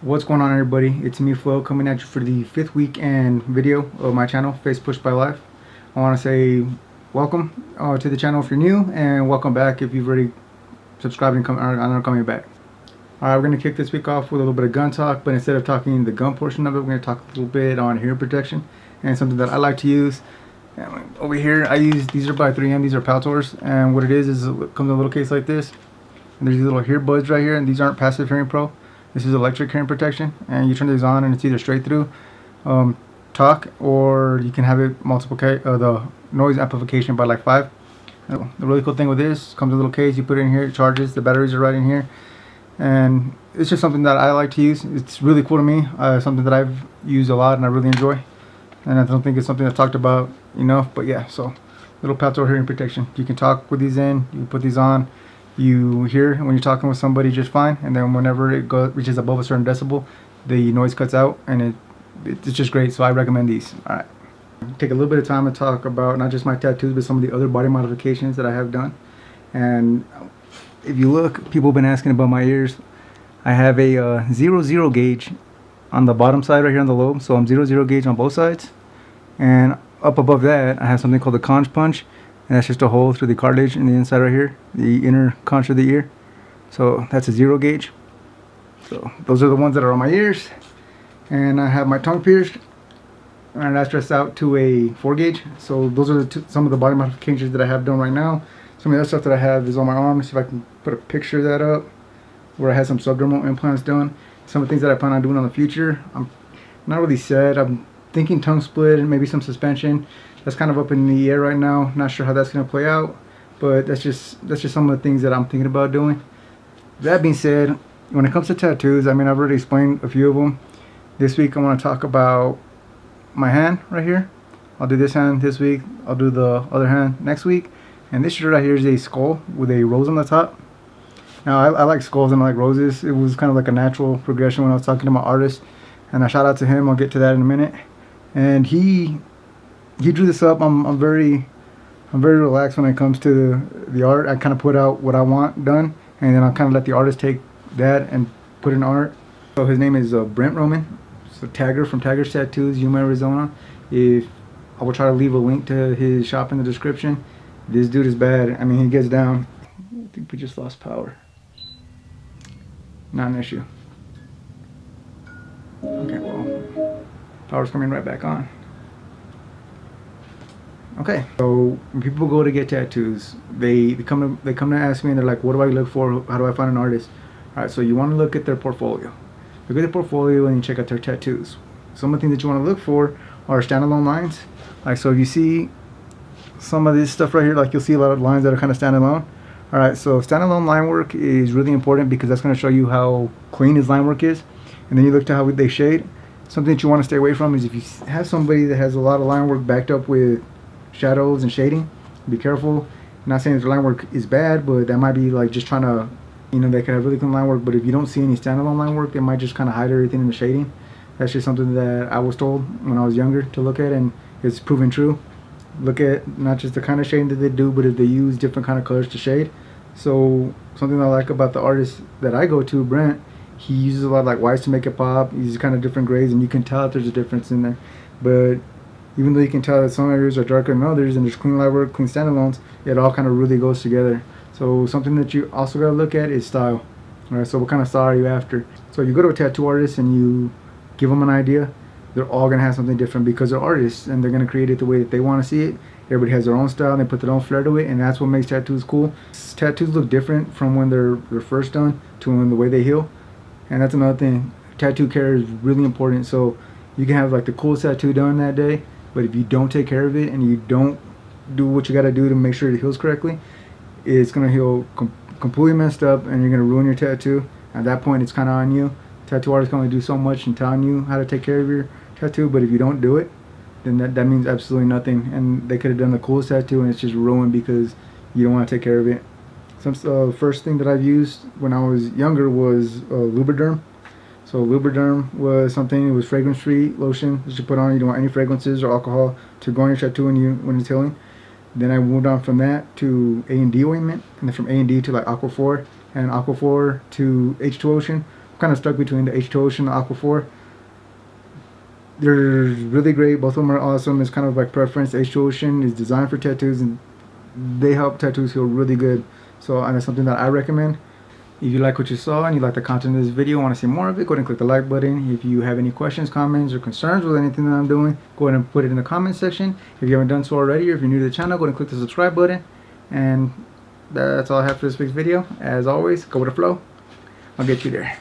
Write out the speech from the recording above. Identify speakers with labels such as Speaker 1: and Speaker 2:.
Speaker 1: What's going on, everybody? It's me, Flo, coming at you for the 5th week and video of my channel, Face Push by Life. I want to say welcome to the channel if you're new, and welcome back if you've already subscribed and are coming back. Alright, we're going to kick this week off with a little bit of gun talk, but instead of talking the gun portion of it, we're going to talk a little bit on hearing protection and something that I like to use. And over here, I use, these are by 3M, these are Paltors, and what it is it comes in a little case like this, and there's these little ear buds right here, and these aren't passive hearing pro. This is electric hearing protection, and you turn these on and it's either straight through talk, or you can have it multiple the noise amplification by like 5. The really cool thing with this, comes in a little case, you put it in here, it charges, the batteries are right in here, and it's just something that I like to use. It's really cool to me, something that I've used a lot and I really enjoy, and I don't think it's something that's talked about enough. But yeah, so little Paltor hearing protection. You can talk with these in, you put these on, you hear when you're talking with somebody just fine, and then whenever it reaches above a certain decibel, the noise cuts out, and it's just great. So I recommend these. Alright, take a little bit of time to talk about not just my tattoos, but some of the other body modifications that I have done. And if you look, people have been asking about my ears. I have a 0-0 gauge on the bottom side right here on the lobe, so I'm 0-0 gauge on both sides, and up above that I have something called the conch punch, and that's just a hole through the cartilage in the inside right here, the inner conch of the ear. So that's a 0 gauge. So those are the ones that are on my ears. And I have my tongue pierced, and that's stressed out to a 4 gauge. So those are some of the body modifications that I have done right now. Some of the other stuff that I have is on my arm. See if I can put a picture of that up, where I had some subdermal implants done. Some of the things that I plan on doing in the future, I'm not really set. I'm thinking tongue split and maybe some suspension. That's kind of up in the air right now. Not sure how that's going to play out, but that's just some of the things that I'm thinking about doing. That being said, when it comes to tattoos, I mean, I've already explained a few of them. This week I want to talk about my hand right here. I'll do this hand this week, I'll do the other hand next week. And this shirt right here is a skull with a rose on the top. Now I like skulls and I like roses. It was kind of like a natural progression when I was talking to my artist, and I shout out to him. I'll get to that in a minute. And he drew this up. I'm very relaxed when it comes to the art. I kind of put out what I want done, and then I'll kind of let the artist take that and put in art. So his name is Brent Roman. So Taggur from Taggurs Tattoos, Yuma, Arizona. I will try to leave a link to his shop in the description. This dude is bad. I mean, he gets down. I think we just lost power. Not an issue. Okay, well, power's coming right back on. Okay, so when people go to get tattoos, they come to ask me, and they're like, what do I look for? How do I find an artist? Alright, so you want to look at their portfolio. Look at their portfolio and you check out their tattoos. Some of the things that you want to look for are standalone lines. Like, so if you see some of this stuff right here, like you'll see a lot of lines that are kind of standalone. Alright, so standalone line work is really important because that's going to show you how clean his line work is. And then you look to how they shade. Something that you want to stay away from is if you have somebody that has a lot of line work backed up with shadows and shading, be careful. I'm not saying that the line work is bad, but that might be like just trying to, you know, they could have really clean line work, but if you don't see any standalone line work, they might just kind of hide everything in the shading. That's just something that I was told when I was younger to look at, and it's proven true. Look at not just the kind of shading that they do, but if they use different kind of colors to shade. So something I like about the artist that I go to, Brent, he uses a lot of like whites to make it pop. He uses kind of different grades, and you can tell that there's a difference in there. But even though you can tell that some areas are darker than others, and there's clean light work, clean standalones, it all kind of really goes together. So something that you also got to look at is style. Alright, so what kind of style are you after? So you go to a tattoo artist and you give them an idea, they're all going to have something different because they're artists and they're going to create it the way that they want to see it. Everybody has their own style and they put their own flair to it, and that's what makes tattoos cool. Tattoos look different from when they're first done to when the way they heal. And that's another thing. Tattoo care is really important. So you can have like the coolest tattoo done that day, but if you don't take care of it and you don't do what you got to do to make sure it heals correctly, it's going to heal completely messed up, and you're going to ruin your tattoo. At that point, it's kind of on you. Tattoo artists can only do so much in telling you how to take care of your tattoo, but if you don't do it, then that means absolutely nothing. And they could have done the coolest tattoo and it's just ruined because you don't want to take care of it. Some first thing that I've used when I was younger was Lubriderm. So Lubriderm was something, it was fragrance-free lotion that you put on. You don't want any fragrances or alcohol to go on your tattoo when it's healing. Then I moved on from that to A&D ointment, and then from A&D to like Aquaphor, and Aquaphor to H2 Ocean, kind of stuck between the H2 Ocean and Aqua 4. They're really great. Both of them are awesome. It's kind of like preference. H2 Ocean is designed for tattoos, and they help tattoos heal really good. So, and it's something that I recommend. If you like what you saw and you like the content of this video, want to see more of it, go ahead and click the like button. If you have any questions, comments, or concerns with anything that I'm doing, go ahead and put it in the comment section. If you haven't done so already, or if you're new to the channel, go ahead and click the subscribe button. And that's all I have for this week's video. As always, go with the flow. I'll get you there.